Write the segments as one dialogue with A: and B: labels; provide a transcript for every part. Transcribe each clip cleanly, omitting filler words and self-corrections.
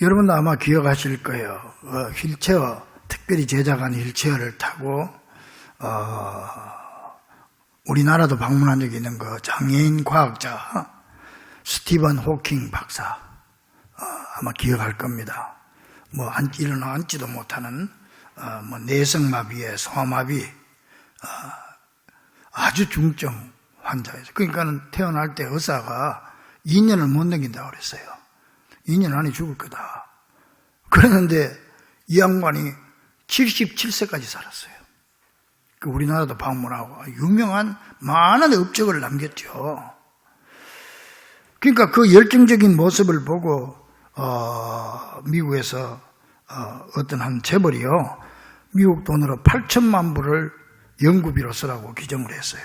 A: 여러분도 아마 기억하실 거예요. 휠체어, 특별히 제작한 휠체어를 타고 우리나라도 방문한 적이 있는 그 장애인 과학자 스티븐 호킹 박사, 아마 기억할 겁니다. 뭐 일어나 앉지도 못하는 뭐 내성마비에 소아마비, 아주 중증 환자였어요. 그러니까는 태어날 때 의사가 2년을 못 넘긴다고 그랬어요. 2년 안에 죽을 거다. 그랬는데 이 양반이 77세까지 살았어요. 그 우리나라도 방문하고 유명한 많은 업적을 남겼죠. 그러니까 그 열정적인 모습을 보고 미국에서 어떤 한 재벌이요, 미국 돈으로 8천만 불을 연구비로 쓰라고 기정을 했어요.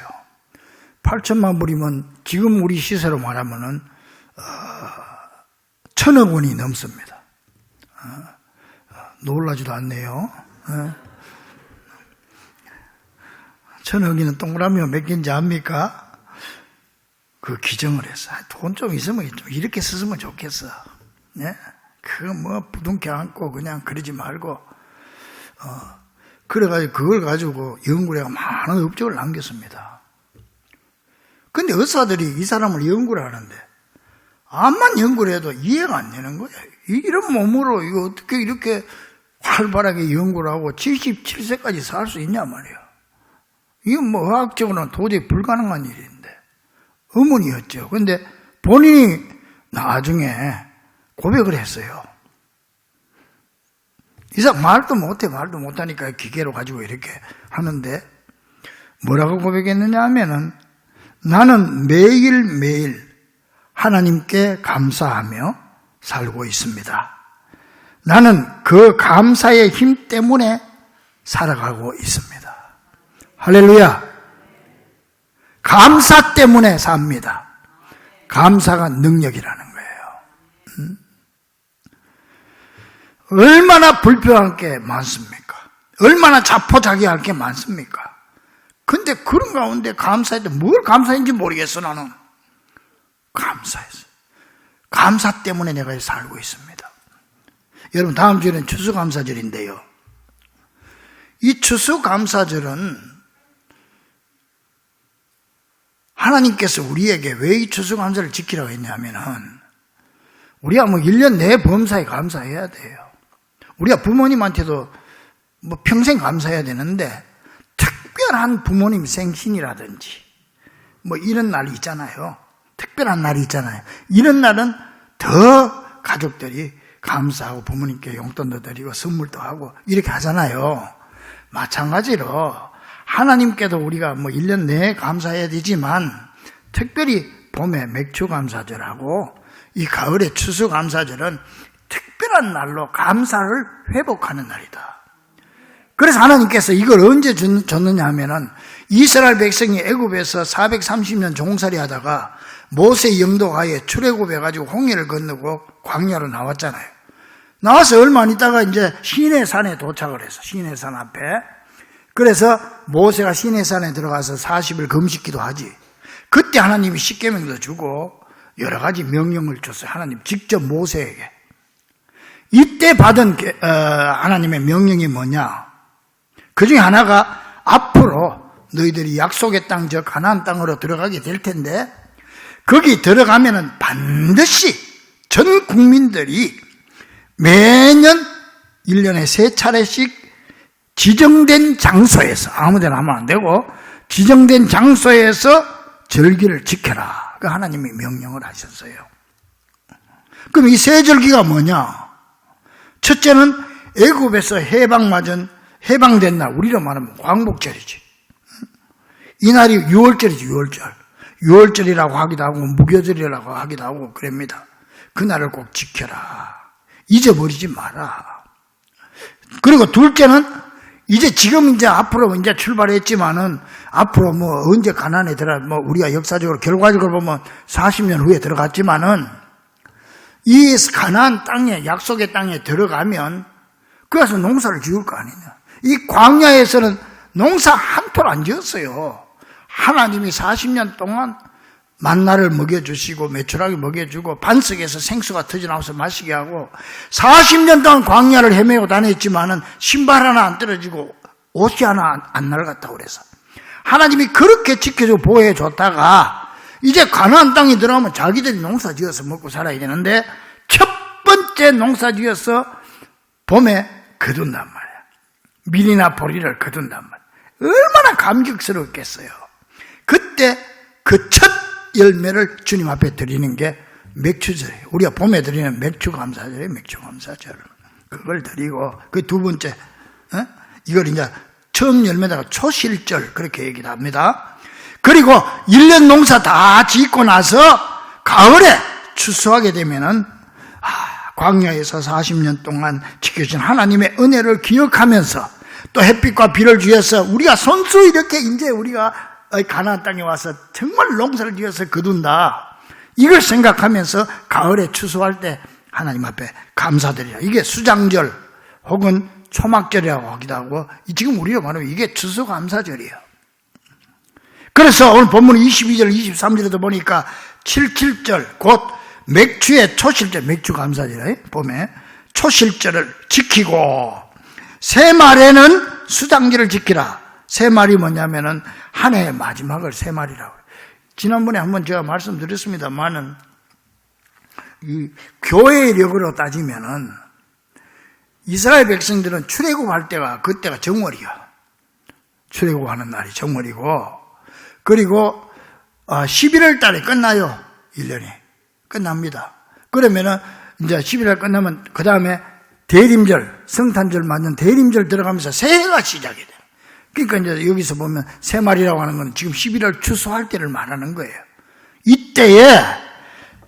A: 8천만 불이면 지금 우리 시세로 말하면은 1,000억 원이 넘습니다. 놀라지도 않네요. 1,000억이면 동그라미가 몇 개인지 압니까? 그 기정을 했어. 돈 좀 있으면 좀 이렇게 썼으면 좋겠어. 네? 그거 뭐 부둥켜 안고 그냥 그러지 말고. 그래가지고 그걸 가지고 연구를 해가 많은 업적을 남겼습니다. 근데 의사들이 이 사람을 연구를 하는데 암만 연구를 해도 이해가 안 되는 거예요. 이런 몸으로 이거 어떻게 이렇게 활발하게 연구를 하고 77세까지 살 수 있냐 말이에요. 이건 뭐 의학적으로는 도저히 불가능한 일인데 의문이었죠. 근데 본인이 나중에 고백을 했어요. 이 사람 말도 못하니까 기계로 가지고 이렇게 하는데 뭐라고 고백했느냐 하면은, 나는 매일매일 하나님께 감사하며 살고 있습니다. 나는 그 감사의 힘 때문에 살아가고 있습니다. 할렐루야. 감사 때문에 삽니다. 감사가 능력이라는 거예요. 얼마나 불평할 게 많습니까? 얼마나 자포자기할 게 많습니까? 근데 그런 가운데 감사해도 뭘 감사인지 모르겠어. 나는 감사했어. 감사 때문에 내가 살고 있습니다. 여러분, 다음 주에는 추수감사절인데요, 이 추수감사절은 하나님께서 우리에게 왜 이 추수감사를 지키라고 했냐면은, 우리가 뭐 1년 내에 범사에 감사해야 돼요. 우리가 부모님한테도 뭐 평생 감사해야 되는데, 특별한 부모님 생신이라든지 뭐 이런 날이 있잖아요. 특별한 날이 있잖아요. 이런 날은 더 가족들이 감사하고 부모님께 용돈도 드리고 선물도 하고 이렇게 하잖아요. 마찬가지로 하나님께도 우리가 뭐 1년 내에 감사해야 되지만, 특별히 봄에 맥주감사절하고 이 가을의 추수감사절은 특별한 날로 감사를 회복하는 날이다. 그래서 하나님께서 이걸 언제 줬느냐 하면은, 이스라엘 백성이 애굽에서 430년 종살이 하다가 모세 영도하에 출애굽해가지고 홍해를 건너고 광야로 나왔잖아요. 나와서 얼마 안 있다가 이제 시내산에 도착을 했어. 시내산 앞에. 그래서 모세가 시내산에 들어가서 40일 금식기도 하지. 그때 하나님이 십계명도 주고 여러 가지 명령을 줬어요. 하나님 직접 모세에게. 이때 받은 하나님의 명령이 뭐냐? 그 중에 하나가, 앞으로 너희들이 약속의 땅, 즉 가나안 땅으로 들어가게 될 텐데, 거기 들어가면은 반드시 전 국민들이 매년 1년에 3차례씩 지정된 장소에서, 아무 데나 하면 안 되고 지정된 장소에서 절기를 지켜라. 그 하나님이 명령을 하셨어요. 그럼 이 세 절기가 뭐냐? 첫째는 애굽에서 해방된 날, 우리로 말하면 광복절이지. 이 날이 6월절이지. 6월절이라고 하기도 하고 무교절이라고 하기도 하고 그럽니다. 그 날을 꼭 지켜라. 잊어버리지 마라. 그리고 둘째는, 지금 앞으로 출발했지만은, 앞으로 뭐 언제 가나안에 뭐 우리가 역사적으로 결과적으로 보면 40년 후에 들어갔지만은, 이 가나안 땅에, 약속의 땅에 들어가면 그래서 농사를 지을 거 아니냐. 이 광야에서는 농사 한 톨 안 지었어요. 하나님이 40년 동안 만나를 먹여주시고 메추라기 먹여주고 반석에서 생수가 터져나와서 마시게 하고 40년 동안 광야를 헤매고 다녔지만은 신발 하나 안 떨어지고 옷이 하나 안 낡았다고 그래서 하나님이 그렇게 지켜주고 보호해 줬다가 이제 가나안 땅에 들어가면 자기들이 농사 지어서 먹고 살아야 되는데 첫 번째 농사 지어서 봄에 거둔단 말이야. 밀이나 보리를 거둔단 말이야. 얼마나 감격스럽겠어요. 그때 그 첫 열매를 주님 앞에 드리는 게 맥주절이에요. 우리가 봄에 드리는 맥주 감사절이에요. 맥주 감사절. 그걸 드리고 그 두 번째 이걸 이제 처음 열매다가 초실절 그렇게 얘기를 합니다. 그리고 1년 농사 다 짓고 나서 가을에 추수하게 되면은 광야에서 40년 동안 지켜준 하나님의 은혜를 기억하면서 또 햇빛과 비를 주셔서 우리가 손수 이렇게 이제 우리가 가나안 땅에 와서 정말 농사를 지어서 거둔다. 이걸 생각하면서 가을에 추수할 때 하나님 앞에 감사드리라. 이게 수장절 혹은 초막절이라고 하기도 하고 지금 우리가 말하면 이게 추수감사절이에요. 그래서 오늘 본문 22절, 23절에도 보니까 77절 곧 맥주의 초실절, 맥주감사절 봄에 초실절을 지키고 새말에는 수장절을 지키라. 새말이 뭐냐면은 한 해의 마지막을 새말이라고. 지난번에 한번 제가 말씀드렸습니다만은 이 교회의 력으로 따지면은 이스라엘 백성들은 출애굽할 때가 그때가 정월이야. 출애굽하는 날이 정월이고 그리고 11월 달에 끝나요. 1년이 끝납니다. 그러면은 이제 11월 끝나면 그 다음에 대림절, 성탄절 맞는 대림절 들어가면서 새해가 시작이 돼요. 그러니까 이제 여기서 보면 새말이라고 하는 건 지금 11월 추수할 때를 말하는 거예요. 이때에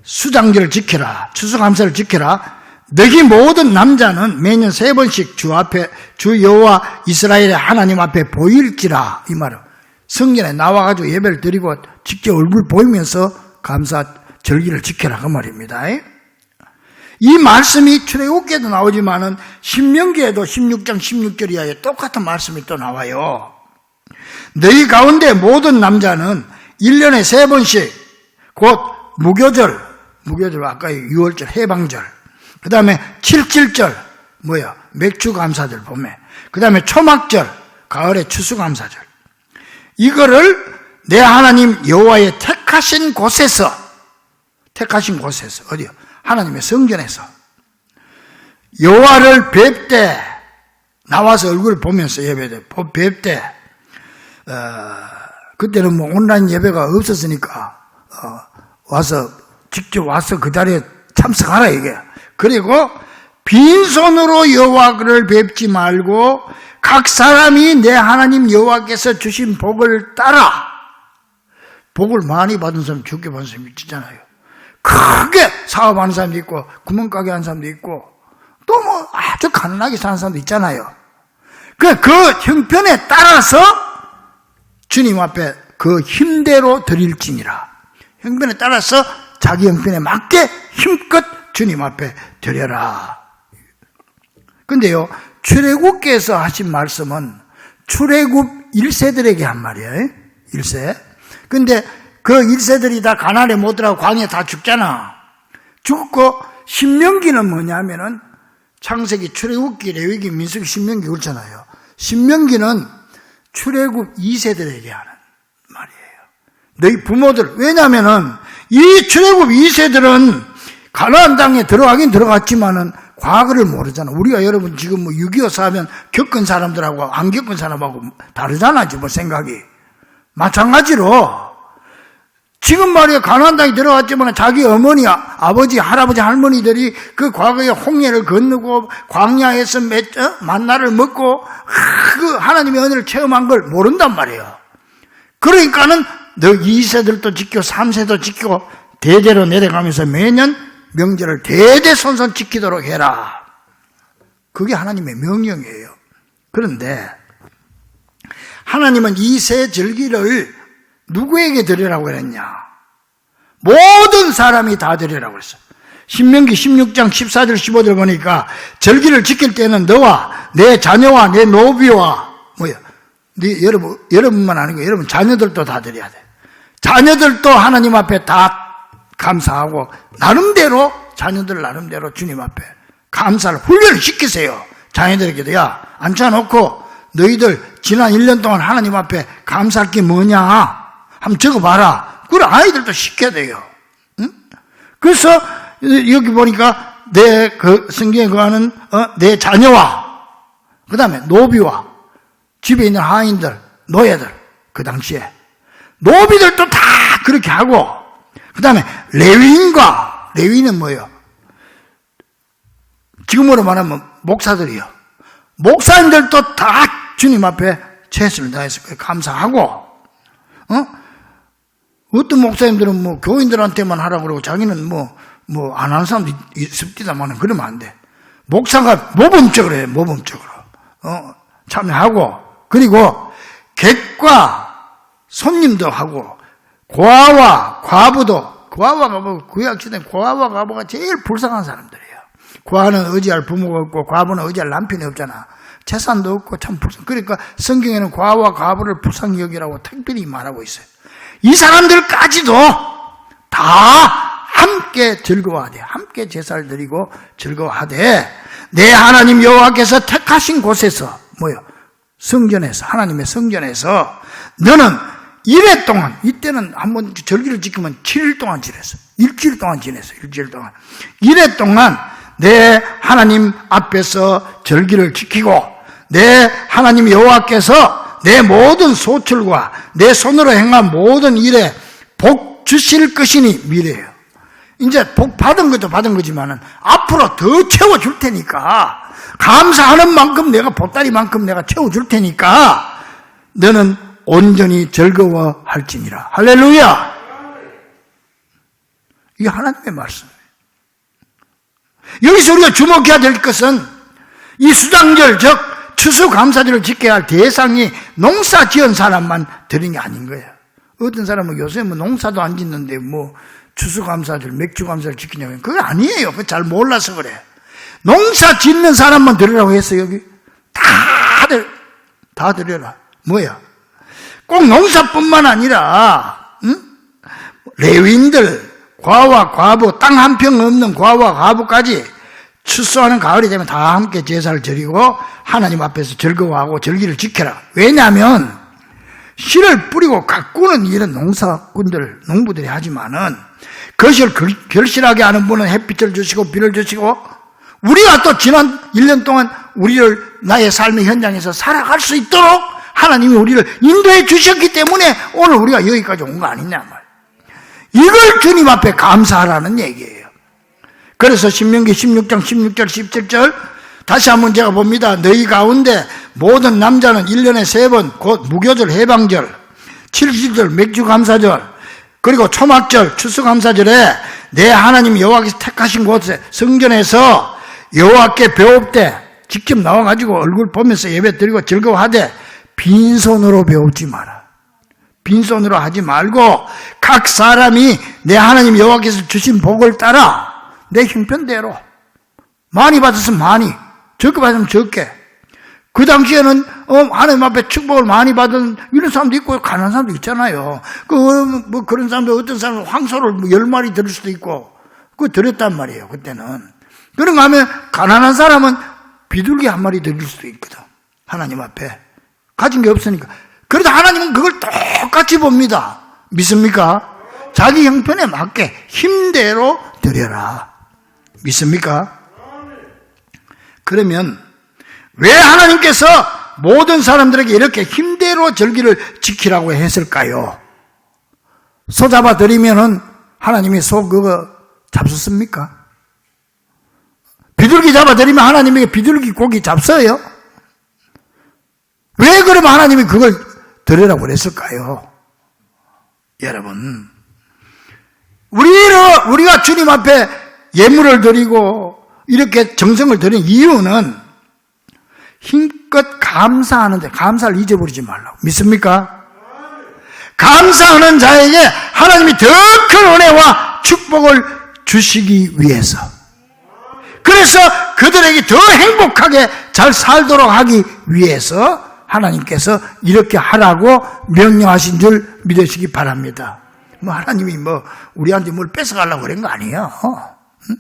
A: 수장절을 지켜라. 추수감사를 지켜라. 너희 모든 남자는 매년 3번씩 주 앞에 주 여호와 이스라엘의 하나님 앞에 보일지라. 이 말은 성전에 나와가지고 예배를 드리고 직접 얼굴 보이면서 감사 절기를 지켜라 그 말입니다. 이 말씀이 출애굽기에도 나오지만은 신명기에도 16장 16절 이하에 똑같은 말씀이 또 나와요. 너희 가운데 모든 남자는 1년에 3번씩 곧 무교절 아까 6월절 해방절 그 다음에 77절 맥주감사절 봄에 그 다음에 초막절 가을에 추수감사절 이거를 내 하나님 여호와의 택하신 곳에서 어디요? 하나님의 성전에서 여호와를 뵙되 나와서 얼굴을 보면서 예배돼 뵙되 그때는 뭐 온라인 예배가 없었으니까 직접 와서 그 자리에 참석하라 이게. 그리고 빈손으로 여호와를 뵙지 말고 각 사람이 내 하나님 여호와께서 주신 복을 따라. 복을 많이 받은 사람 적게 받은 사람이 있잖아요. 크게 사업하는 사람도 있고 구멍가게 하는 사람도 있고 또 뭐 아주 가난하게 사는 사람도 있잖아요. 그 형편에 따라서 주님 앞에 그 힘대로 드릴지니라. 형편에 따라서 자기 형편에 맞게 힘껏 주님 앞에 드려라. 근데요 출애굽기에서 하신 말씀은 출애굽 1세들에게 한 말이에요. 1세. 근데 그 1세들이 다 가나안에 못 들어가고 광야에 다 죽잖아. 죽고 신명기는 뭐냐면은 창세기, 출애굽기, 레위기, 민수기, 신명기 그렇잖아요. 신명기는 출애굽 2세들에게 하는 말이에요. 너희 부모들. 왜냐면은 이 출애굽 2세들은 가나안 땅에 들어가긴 들어갔지만은 과거를 모르잖아. 우리가 여러분 지금 뭐 6.25 사면 겪은 사람들하고 안 겪은 사람하고 다르잖아. 지금 생각이. 마찬가지로 지금 말이야 가나안 땅에 들어갔지만 자기 어머니, 아버지, 할아버지, 할머니들이 그 과거에 홍해를 건너고 광야에서 만나를 먹고 그 하나님의 은혜를 체험한 걸 모른단 말이에요. 그러니까는 너 2세들도 지켜 3세도 지키고 대대로 내려가면서 매년 명절을 대대손손 지키도록 해라. 그게 하나님의 명령이에요. 그런데 하나님은 이 세 절기를 누구에게 드리라고 그랬냐? 모든 사람이 다 드리라고 그랬어요. 신명기 16장 14절 15절 보니까 절기를 지킬 때는 너와 내 자녀와 내 노비와 네 여러분만 아니고 여러분 자녀들도 다 드려야 돼. 자녀들도 하나님 앞에 다 감사하고 나름대로 자녀들 나름대로 주님 앞에 감사를 훈련을 시키세요. 자녀들에게도 야 앉혀놓고 너희들 지난 1년 동안 하나님 앞에 감사할 게 뭐냐 한번 적어봐라. 그래 아이들도 시켜야 돼요. 응? 그래서 여기 보니까 내 그 성경에 거하는 내 자녀와 그 다음에 노비와 집에 있는 하인들 노예들 그 당시에 노비들도 다 그렇게 하고 그 다음에 레위인은 뭐예요? 지금으로 말하면 목사들이요. 목사님들도 다 주님 앞에 최선을 다해서 감사하고 어떤 목사님들은 뭐 교인들한테만 하라고 그러고 자기는 뭐 안 하는 사람도 있습니다만 그러면 안 돼. 목사가 모범적으로 해요. 모범적으로 참여하고 그리고 객과 손님도 하고 고아와 과부도 고아와 과부 구약시대는 고아와 과부가 제일 불쌍한 사람들이에요. 고아는 의지할 부모가 없고 과부는 의지할 남편이 없잖아. 재산도 없고 참 불쌍. 그러니까 성경에는 고아와 과부를 불쌍히 여기라고 특별히 말하고 있어요. 이 사람들까지도 다 함께 즐거워하되 함께 제사를 드리고 즐거워하되 내 하나님 여호와께서 택하신 곳에서 뭐요? 성전에서 하나님의 성전에서 너는 이래 동안 이때는 한번 절기를 지키면 7일 동안 지냈어. 일주일 동안 지냈어. 일주일 동안. 이래 동안 내 하나님 앞에서 절기를 지키고 내 하나님 여호와께서 내 모든 소출과 내 손으로 행한 모든 일에 복 주실 것이니 미래예요. 이제 복 받은 것도 받은 거지만은 앞으로 더 채워줄 테니까 감사하는 만큼 내가 보따리만큼 내가 채워줄 테니까 너는 온전히 즐거워할지니라. 할렐루야. 이게 하나님의 말씀이에요. 여기서 우리가 주목해야 될 것은 이 수장절 즉 추수감사절을 지켜야 할 대상이 농사 지은 사람만 드린 게 아닌 거예요. 어떤 사람은 요새 뭐 농사도 안 짓는데 뭐 추수감사절, 맥주감사를 지키냐면 그게 아니에요. 그거 잘 몰라서 그래. 농사 짓는 사람만 드리라고 했어 여기. 다 드려라. 뭐야? 꼭 농사뿐만 아니라 레위인들, 과와 과부, 땅 한 평 없는 과와 과부까지 추수하는 가을이 되면 다 함께 제사를 드리고 하나님 앞에서 즐거워하고 절기를 지켜라. 왜냐하면 씨를 뿌리고 가꾸는 일은 농사꾼들, 농부들이 하지만은 그것을 결실하게 하는 분은 햇빛을 주시고 비를 주시고 우리가 또 지난 1년 동안 우리를 나의 삶의 현장에서 살아갈 수 있도록 하나님이 우리를 인도해 주셨기 때문에 오늘 우리가 여기까지 온 거 아니냐 말이에요. 이걸 주님 앞에 감사하라는 얘기예요. 그래서 신명기 16장 16절 17절 다시 한번 제가 봅니다. 너희 가운데 모든 남자는 1년에 3번 곧 무교절 해방절 70절 맥주감사절 그리고 초막절 추수감사절에 내 하나님 여호와께서 택하신 곳에 성전에서 여호와께 배웁되 직접 나와가지고 얼굴 보면서 예배 드리고 즐거워하되 빈손으로 배우지 마라. 빈손으로 하지 말고 각 사람이 내 하나님 여호와께서 주신 복을 따라 내 형편대로 많이 받았으면 많이 적게 받으면 적게 그 당시에는 하나님 앞에 축복을 많이 받은 이런 사람도 있고 가난한 사람도 있잖아요. 뭐 그런 사람도 어떤 사람은 황소를 10마리 드릴 수도 있고 그거 드렸단 말이에요. 그때는 그런가 하면 가난한 사람은 비둘기 1마리 드릴 수도 있거든. 하나님 앞에 가진 게 없으니까. 그래도 하나님은 그걸 똑같이 봅니다. 믿습니까? 자기 형편에 맞게 힘대로 드려라. 믿습니까? 그러면 왜 하나님께서 모든 사람들에게 이렇게 힘대로 절기를 지키라고 했을까요? 소 잡아 드리면은 하나님이 소 그거 잡수습니까? 비둘기 잡아 드리면 하나님에게 비둘기 고기 잡서요? 왜 그러면 하나님이 그걸 드리라고 그랬을까요? 여러분, 우리가 주님 앞에 예물을 드리고 이렇게 정성을 드리는 이유는 힘껏 감사하는데 감사를 잊어버리지 말라고. 믿습니까? 감사하는 자에게 하나님이 더 큰 은혜와 축복을 주시기 위해서. 그래서 그들에게 더 행복하게 잘 살도록 하기 위해서 하나님께서 이렇게 하라고 명령하신 줄 믿으시기 바랍니다. 뭐 하나님이 뭐 우리한테 뭘 뺏어가려고 그런 거 아니에요. 응?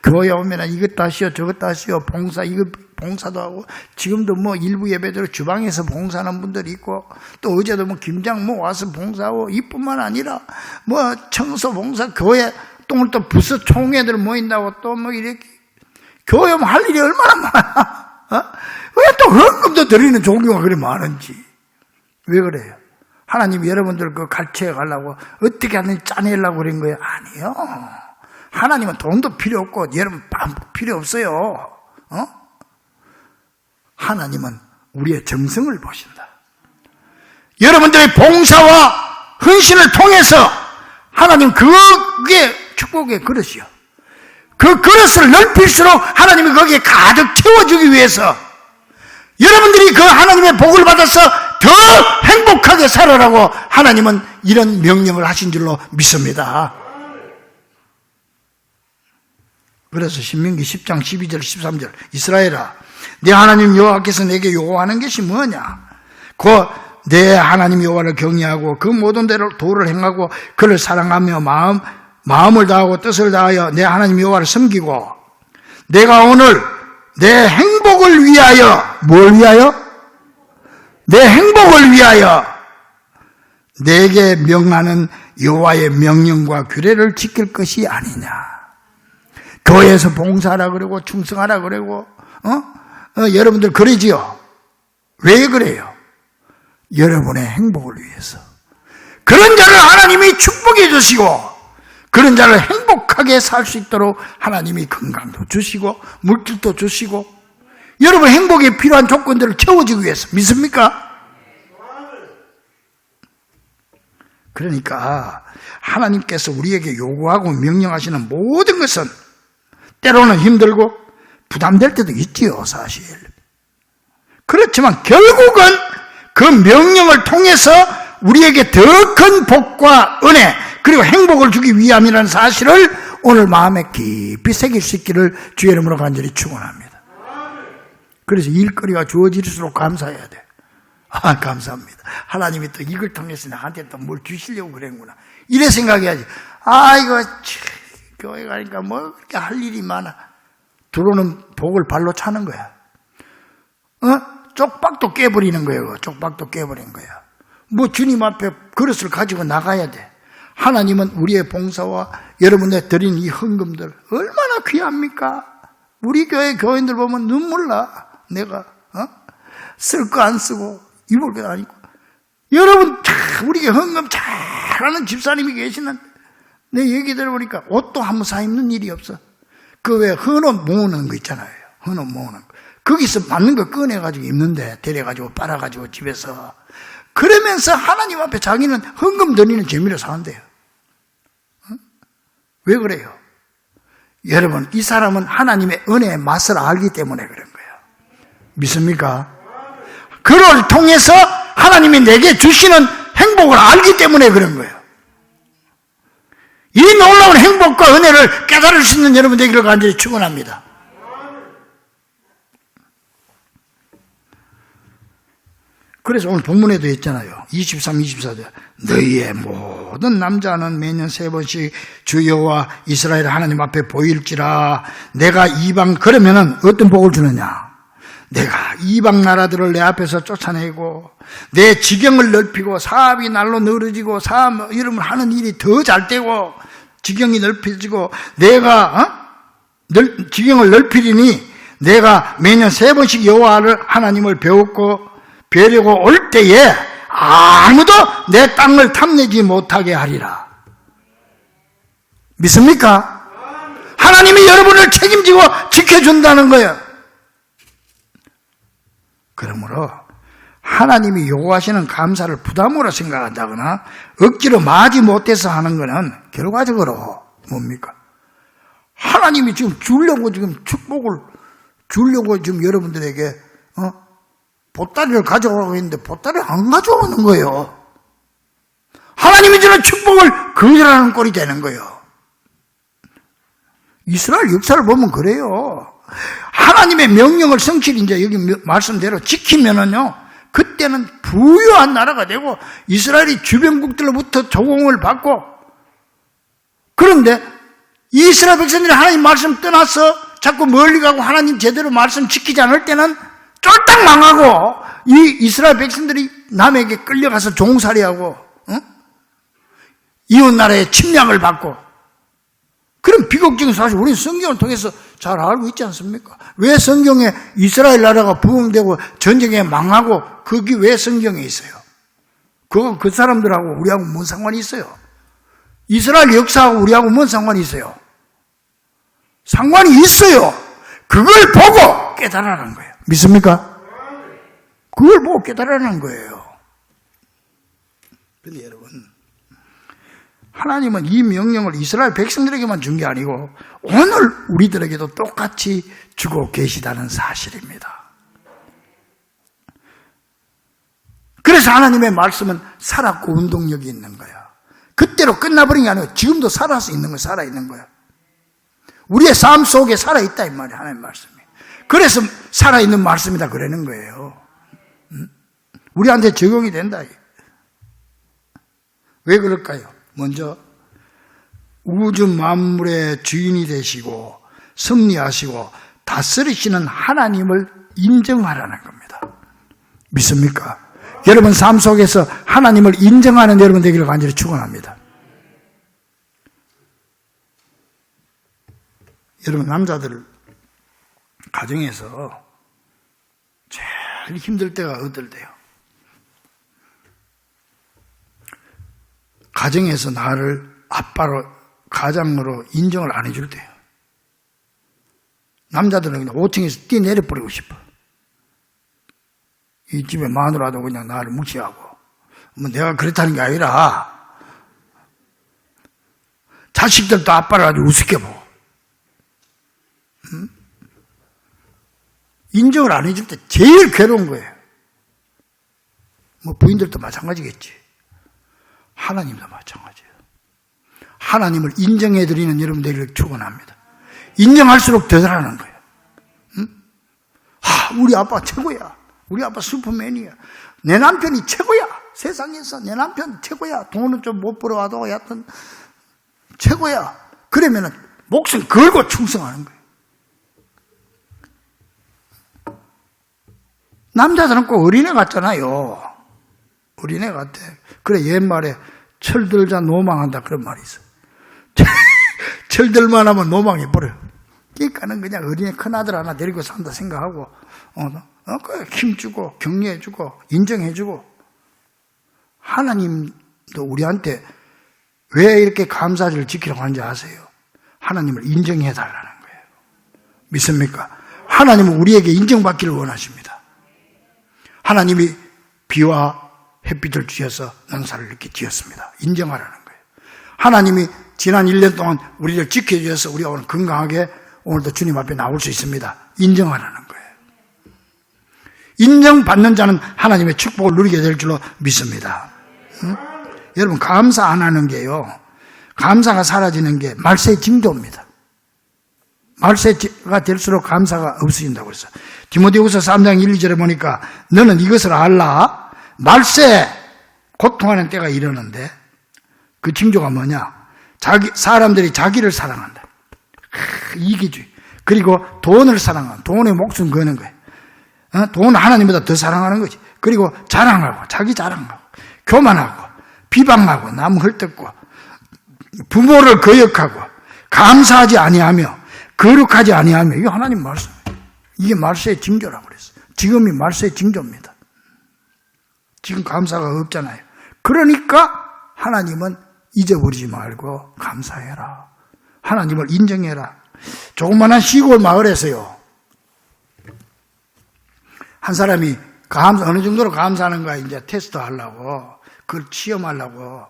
A: 교회 오면 이것도 하시오 저것도 하시오 봉사 이거 봉사도 하고 지금도 뭐 일부 예배대로 주방에서 봉사하는 분들이 있고 또 어제도 뭐 김장 뭐 와서 봉사하고 이뿐만 아니라 뭐 청소 봉사 교회 또 부서 총회들 모인다고 또 뭐 이렇게 교회 오면 할 일이 얼마나 많아. 왜 또 헌금도 드리는 종교가 그리 많은지. 왜 그래요? 하나님이 여러분들 그 가르쳐 가려고 어떻게 하는지 짜내려고 그런 거예요? 아니요. 하나님은 돈도 필요 없고 여러분 필요 없어요. 하나님은 우리의 정성을 보신다. 여러분들의 봉사와 헌신을 통해서 하나님 그게 축복의 그릇이요. 그 그릇을 넓힐수록 하나님이 거기에 가득 채워주기 위해서 여러분들이 그 하나님의 복을 받아서 더 행복하게 살아라고 하나님은 이런 명령을 하신 줄로 믿습니다. 그래서 신명기 10장 12절 13절 이스라엘아 네 하나님 여호와께서 내게 요구하는 것이 뭐냐? 그 내 하나님 여호와를 경외하고 그 모든 대로 도를 행하고 그를 사랑하며 마음을 다하고 뜻을 다하여 내 하나님 여호와를 섬기고 내가 오늘 내 행복을 위하여 뭘 위하여? 내 행복을 위하여 내게 명하는 여호와의 명령과 규례를 지킬 것이 아니냐. 교회에서 봉사하라 그러고 충성하라 그러고 여러분들 그러지요. 왜 그래요? 여러분의 행복을 위해서. 그런 자를 하나님이 축복해 주시고 그런 자를 행복하게 살 수 있도록 하나님이 건강도 주시고 물질도 주시고 여러분 행복에 필요한 조건들을 채워주기 위해서. 믿습니까? 그러니까 하나님께서 우리에게 요구하고 명령하시는 모든 것은 때로는 힘들고 부담될 때도 있지요, 사실. 그렇지만 결국은 그 명령을 통해서 우리에게 더 큰 복과 은혜 그리고 행복을 주기 위함이라는 사실을 오늘 마음에 깊이 새길 수 있기를 주의 이름으로 간절히 축원합니다. 그래서 일거리가 주어질수록 감사해야 돼. 아, 감사합니다. 하나님이 또 이걸 통해서 나한테 또 뭘 주시려고 그랬구나. 이래 생각해야지. 이거 교회 가니까 뭐 그렇게 할 일이 많아. 들어오는 복을 발로 차는 거야. 쪽박도 깨버리는 거예요. 쪽박도 깨버린 거야. 뭐 주님 앞에 그릇을 가지고 나가야 돼. 하나님은 우리의 봉사와 여러분들 드린 이 헌금들 얼마나 귀합니까? 우리 교회 교인들 보면 눈물 나. 내가 쓸 거 안 쓰고 입을 거 안 입고. 여러분 우리 교회 헌금 잘하는 집사님이 계시는데 내 얘기 들어보니까 옷도 한 번 사 입는 일이 없어. 그 왜 헌옷 모으는 거 있잖아요. 헌옷 모으는 거. 거기서 맞는 거 꺼내가지고 입는데 데려가지고 빨아가지고 집에서 그러면서 하나님 앞에 자기는 헌금 드리는 재미로 사는데요. 왜 그래요? 여러분 이 사람은 하나님의 은혜의 맛을 알기 때문에 그런 거예요. 믿습니까? 그를 통해서 하나님이 내게 주시는 행복을 알기 때문에 그런 거예요. 이 놀라운 행복과 은혜를 깨달을 수 있는 여러분 되기를 간절히 축원합니다. 그래서 오늘 본문에도 있잖아요. 23, 24절. 너희의 모든 남자는 매년 3번씩 주 여호와 이스라엘 하나님 앞에 보일지라. 내가 이방 그러면은 어떤 복을 주느냐? 내가 이방 나라들을 내 앞에서 쫓아내고 내 지경을 넓히고 사업이 날로 늘어지고 사업 이름을 하는 일이 더 잘 되고 지경이 넓혀지고 내가 지경을 넓히리니 내가 매년 3번씩 여호와를 하나님을 뵈려고 올 때에 아무도 내 땅을 탐내지 못하게 하리라. 믿습니까? 하나님이 여러분을 책임지고 지켜준다는 거예요. 그러므로 하나님이 요구하시는 감사를 부담으로 생각한다거나 억지로 마지 못해서 하는 것은 결과적으로 뭡니까? 하나님이 지금 주려고 지금 축복을 주려고 지금 여러분들에게 보따리를 가져오라고 했는데 보따리를 안 가져오는 거예요. 하나님이 주는 축복을 거절하는 꼴이 되는 거예요. 이스라엘 역사를 보면 그래요. 하나님의 명령을 성실히 이제 여기 말씀대로 지키면은요, 그때는 부유한 나라가 되고 이스라엘이 주변국들로부터 조공을 받고, 그런데 이스라엘 백성들이 하나님 말씀 떠나서 자꾸 멀리 가고 하나님 제대로 말씀 지키지 않을 때는 쫄딱 망하고, 이 이스라엘 백성들이 남에게 끌려가서 종살이하고 이웃 나라의 침략을 받고, 그런 비극적인 사실 우리는 성경을 통해서 잘 알고 있지 않습니까? 왜 성경에 이스라엘 나라가 부흥되고 전쟁에 망하고 그게 왜 성경에 있어요? 그거 그 사람들하고 우리하고 뭔 상관이 있어요? 이스라엘 역사하고 우리하고 뭔 상관이 있어요? 상관이 있어요. 그걸 보고 깨달으라는 거예요. 믿습니까? 그걸 보고 깨달으라는 거예요. 그런데 여러분, 하나님은 이 명령을 이스라엘 백성들에게만 준 게 아니고 오늘 우리들에게도 똑같이 주고 계시다는 사실입니다. 그래서 하나님의 말씀은 살았고 운동력이 있는 거야. 그때로 끝나버린 게 아니고 지금도 살아서 있는 거야. 살아있는 거야. 우리의 삶 속에 살아있다 이 말이야. 하나님의 말씀이. 그래서 살아있는 말씀이다 그러는 거예요. 우리한테 적용이 된다. 왜 그럴까요? 먼저 우주 만물의 주인이 되시고 섭리하시고 다스리시는 하나님을 인정하라는 겁니다. 믿습니까? 여러분 삶 속에서 하나님을 인정하는 여러분 되기를 간절히 축원합니다. 여러분 남자들 가정에서 제일 힘들 때가 어떨 때요? 가정에서 나를 아빠로, 가장으로 인정을 안 해줄 때요. 남자들은 그냥 5층에서 뛰내려버리고 싶어. 이 집에 마누라도 그냥 나를 무시하고. 뭐 내가 그렇다는 게 아니라, 자식들도 아빠를 아주 우습게 보고. 인정을 안 해줄 때 제일 괴로운 거예요. 뭐 부인들도 마찬가지겠지. 하나님도 마찬가지예요. 하나님을 인정해드리는 여러분들을 축원합니다. 인정할수록 더 잘하는 거예요. 우리 아빠 최고야. 우리 아빠 슈퍼맨이야. 내 남편이 최고야. 세상에서 내 남편 최고야. 돈은 좀 못 벌어와도 여하튼 최고야. 그러면은 목숨 걸고 충성하는 거예요. 남자들은 꼭 어린애 같잖아요. 어린애 같아. 그래 옛말에 철들자 노망한다 그런 말이 있어. 철들만 하면 노망해버려. 그러니까는 그냥 어린애 큰아들 하나 데리고 산다 생각하고 힘주고 격려해주고 인정해주고. 하나님도 우리한테 왜 이렇게 감사절을 지키라고 하는지 아세요? 하나님을 인정해달라는 거예요. 믿습니까? 하나님은 우리에게 인정받기를 원하십니다. 하나님이 비와 햇빛을 주셔서 농사를 이렇게 지었습니다. 인정하라는 거예요. 하나님이 지난 1년 동안 우리를 지켜주셔서 우리가 오늘 건강하게 오늘도 주님 앞에 나올 수 있습니다. 인정하라는 거예요. 인정받는 자는 하나님의 축복을 누리게 될 줄로 믿습니다. 여러분 감사 안 하는 게요. 감사가 사라지는 게 말세의 징조입니다. 말세가 될수록 감사가 없어진다고 했어요. 디모데후서 3장 1, 2절에 보니까 너는 이것을 알라. 말세 고통하는 때가 이르는데 그 징조가 뭐냐? 사람들이 자기를 사랑한다. 이기주의. 그리고 돈을 사랑한다. 돈에 목숨 거는 거예요. 돈은 하나님보다 더 사랑하는 거지. 그리고 자랑하고 자기 자랑하고 교만하고 비방하고 남 헐뜯고 부모를 거역하고 감사하지 아니하며 거룩하지 아니하며. 이게 하나님 말씀이에요. 이게 말세의 징조라고 그랬어요. 지금이 말세의 징조입니다. 지금 감사가 없잖아요. 그러니까 하나님은 잊어버리지 말고 감사해라. 하나님을 인정해라. 조그만한 시골 마을에서요. 한 사람이 어느 정도로 감사하는가 이제 테스트 하려고, 그걸 시험하려고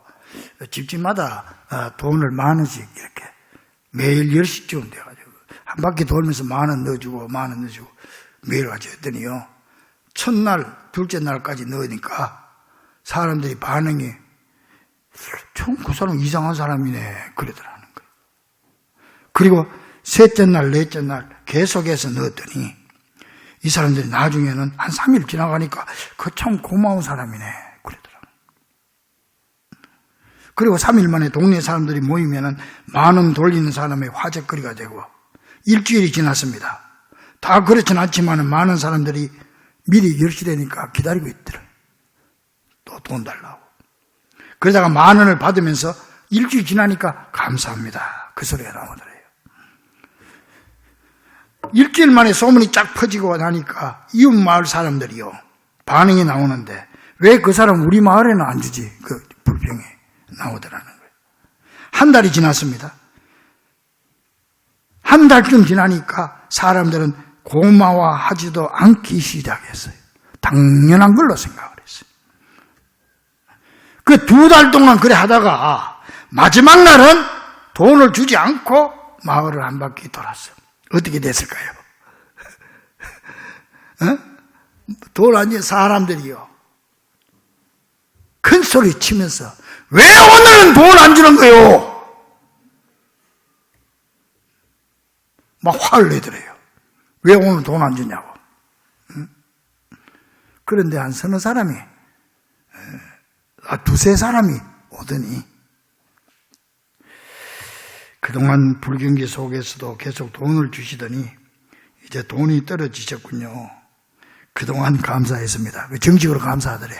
A: 집집마다 돈을 10,000원씩 이렇게 매일 10시쯤 돼가지고 한 바퀴 돌면서 10,000원 넣어주고 10,000원 넣어주고 매일 같이 했더니요. 첫날, 둘째 날까지 넣으니까 사람들이 반응이 좀 그 사람 이상한 사람이네 그러더라는 거예요. 그리고 셋째 날, 넷째 날 계속해서 넣었더니 이 사람들이 나중에는 한 3일 지나가니까 그 참 고마운 사람이네 그러더라고요. 그리고 3일 만에 동네 사람들이 모이면은 10,000원 돌리는 사람의 화제거리가 되고 일주일이 지났습니다. 다 그렇진 않지만 많은 사람들이 미리 결실되니까 기다리고 있더라. 또 돈 달라고. 그러다가 10,000원을 받으면서 일주일 지나니까 감사합니다. 그 소리가 나오더래요. 일주일 만에 소문이 쫙 퍼지고 나니까 이웃 마을 사람들이요. 반응이 나오는데 왜 그 사람 우리 마을에는 안 주지? 그 불평이 나오더라는 거예요. 한 달이 지났습니다. 한 달쯤 지나니까 사람들은 고마워하지도 않기 시작했어요. 당연한 걸로 생각을 했어요. 그 2달 동안 그래 하다가 마지막 날은 돈을 주지 않고 마을을 한 바퀴 돌았어요. 어떻게 됐을까요? 돈 안 준 사람들이요. 큰 소리 치면서 왜 오늘은 돈 안 주는 거요? 막 화를 내더래요. 왜 오늘 돈 안 주냐고. 그런데 한 서너 사람이, 2-3 사람이 오더니 그동안 불경기 속에서도 계속 돈을 주시더니 이제 돈이 떨어지셨군요. 그동안 감사했습니다. 정식으로 감사하더래.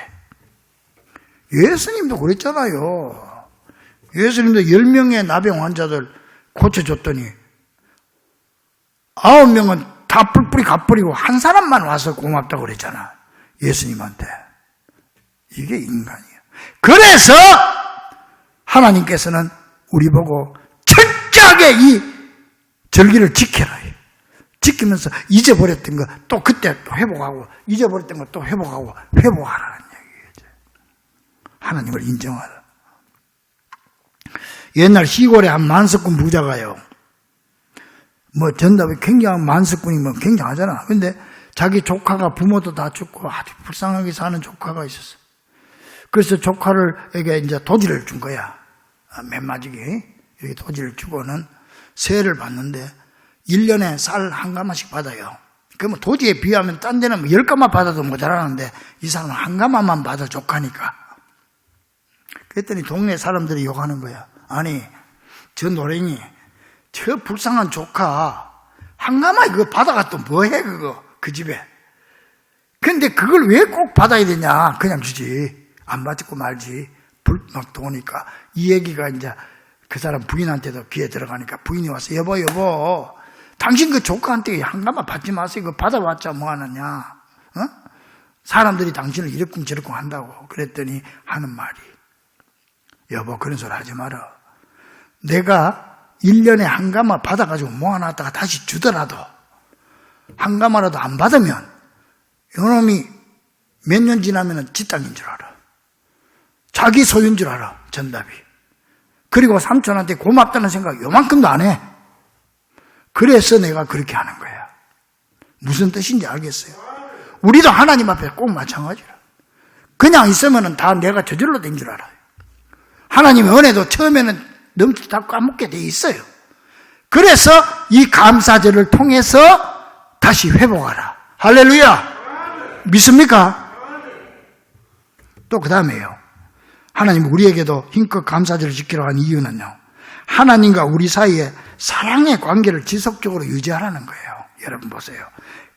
A: 예수님도 그랬잖아요. 예수님도 10명의 나병 환자들 고쳐줬더니 9명은 다 뿔뿔이 갚버리고 한 사람만 와서 고맙다고 그랬잖아. 예수님한테. 이게 인간이에요. 그래서 하나님께서는 우리 보고 철저하게 이 절기를 지켜라. 지키면서 잊어버렸던 거 또 그때 또 회복하고 잊어버렸던 거 또 회복하고 회복하라는 얘기죠. 하나님을 인정하라. 옛날 시골에 한 만석군 부자가요. 전답이 굉장한 만석군이면 굉장하잖아. 근데 자기 조카가 부모도 다 죽고 아주 불쌍하게 사는 조카가 있었어. 그래서 조카에게 이제 도지를 준 거야. 맨 마지막에 이렇게 도지를 주고는 세를 받는데 1년에 쌀 1가마씩 받아요. 그러면 도지에 비하면 딴 데는 10가마 받아도 모자라는데 이 사람은 1가마만 받아 조카니까. 그랬더니 동네 사람들이 욕하는 거야. 아니 저 노랭이 저 불쌍한 조카 1가마 그거 받아가 또 뭐해 그거 그 집에. 근데 그걸 왜 꼭 받아야 되냐. 그냥 주지. 안 받고 말지. 불 막 도니까 이 얘기가 이제 그 사람 부인한테도 귀에 들어가니까 부인이 와서 여보 당신 그 조카한테 1가마 받지 마세요. 그거 받아봤자 뭐하느냐. 사람들이 당신을 이렇쿵 저렇쿵 한다고. 그랬더니 하는 말이 여보 그런 소리 하지 마라. 내가 1년에 1가마 받아가지고 모아놨다가 다시 주더라도 1가마라도 안 받으면 이놈이 몇 년 지나면 지 땅인 줄 알아. 자기 소유인 줄 알아. 전답이. 그리고 삼촌한테 고맙다는 생각 요만큼도 안 해. 그래서 내가 그렇게 하는 거야. 무슨 뜻인지 알겠어요? 우리도 하나님 앞에 꼭 마찬가지라. 그냥 있으면 다 내가 저절로 된 줄 알아요. 하나님의 은혜도 처음에는 넘치 다 까먹게 돼 있어요. 그래서 이 감사절을 통해서 다시 회복하라. 할렐루야. 믿습니까? 또 그 다음에요. 하나님 우리에게도 힘껏 감사절을 지키러 한 이유는요. 하나님과 우리 사이에 사랑의 관계를 지속적으로 유지하라는 거예요. 여러분 보세요.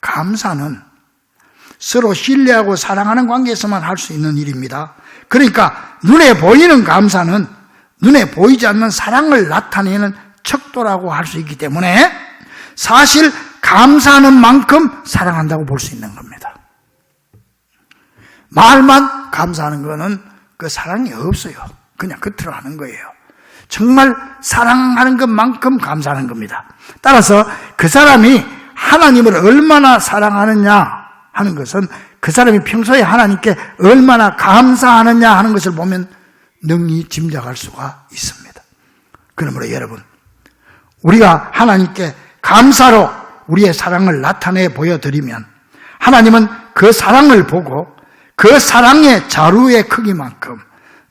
A: 감사는 서로 신뢰하고 사랑하는 관계에서만 할 수 있는 일입니다. 그러니까 눈에 보이는 감사는 눈에 보이지 않는 사랑을 나타내는 척도라고 할 수 있기 때문에 사실 감사하는 만큼 사랑한다고 볼 수 있는 겁니다. 말만 감사하는 거는 그 사랑이 없어요. 그냥 겉으로 하는 거예요. 정말 사랑하는 것만큼 감사하는 겁니다. 따라서 그 사람이 하나님을 얼마나 사랑하느냐 하는 것은 그 사람이 평소에 하나님께 얼마나 감사하느냐 하는 것을 보면 능히 짐작할 수가 있습니다. 그러므로 여러분, 우리가 하나님께 감사로 우리의 사랑을 나타내 보여드리면 하나님은 그 사랑을 보고 그 사랑의 자루의 크기만큼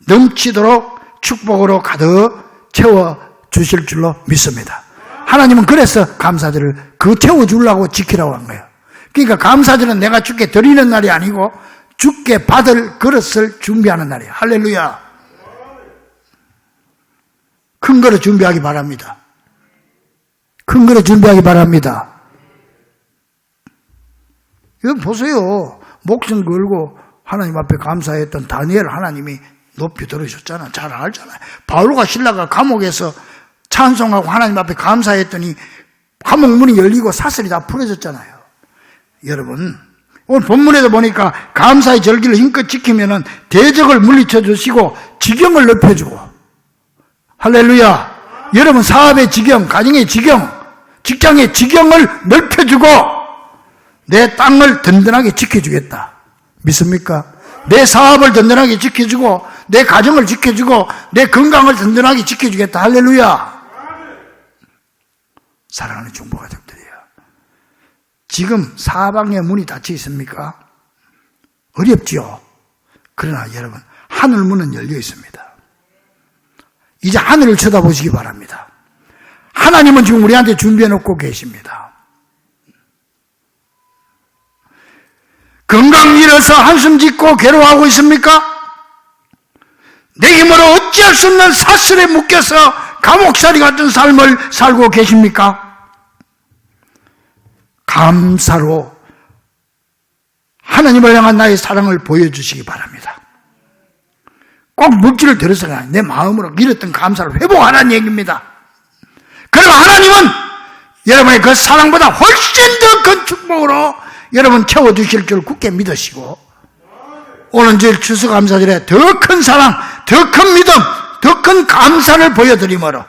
A: 넘치도록 축복으로 가득 채워주실 줄로 믿습니다. 하나님은 그래서 감사들을 그 채워주려고 지키라고 한 거예요. 그러니까 감사절은 내가 주께 드리는 날이 아니고 주께 받을 그릇을 준비하는 날이에요. 할렐루야. 큰 그릇 준비하기 바랍니다. 큰 그릇 준비하기 바랍니다. 이거 보세요. 목숨 걸고 하나님 앞에 감사했던 다니엘 하나님이 높이 들으셨잖아. 잘 알잖아요. 바울과 실라가 감옥에서 찬송하고 하나님 앞에 감사했더니 감옥 문이 열리고 사슬이 다 풀어졌잖아요. 여러분, 오늘 본문에도 보니까 감사의 절기를 힘껏 지키면은 대적을 물리쳐 주시고 지경을 높여주고, 할렐루야. 여러분 사업의 지경, 가정의 지경, 직장의 지경을 넓혀주고 내 땅을 든든하게 지켜주겠다. 믿습니까? 내 사업을 든든하게 지켜주고 내 가정을 지켜주고 내 건강을 든든하게 지켜주겠다. 할렐루야. 사랑하는 중보 가족들이요, 지금 사방에 문이 닫혀 있습니까? 어렵지요. 그러나 여러분, 하늘 문은 열려 있습니다. 이제 하늘을 쳐다보시기 바랍니다. 하나님은 지금 우리한테 준비해 놓고 계십니다. 건강 잃어서 한숨 짓고 괴로워하고 있습니까? 내 힘으로 어찌할 수 없는 사슬에 묶여서 감옥살이 같은 삶을 살고 계십니까? 감사로 하나님을 향한 나의 사랑을 보여주시기 바랍니다. 꼭 물질을 들어서가 내 마음으로 잃었던 감사를 회복하라는 얘기입니다. 그리고 하나님은 여러분의 그 사랑보다 훨씬 더 큰 축복으로 여러분 채워주실 줄 굳게 믿으시고, 오늘 주일 추수감사절에 더 큰 사랑, 더 큰 믿음, 더 큰 감사를 보여드림으로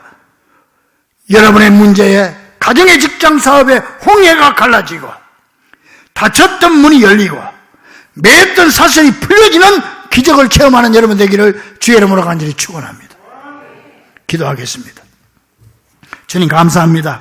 A: 여러분의 문제에, 가정의 직장 사업에 홍해가 갈라지고 닫혔던 문이 열리고 매였던 사슬이 풀려지는 기적을 체험하는 여러분 되기를 주의 이름으로 간절히 축원합니다. 기도하겠습니다. 주님 감사합니다.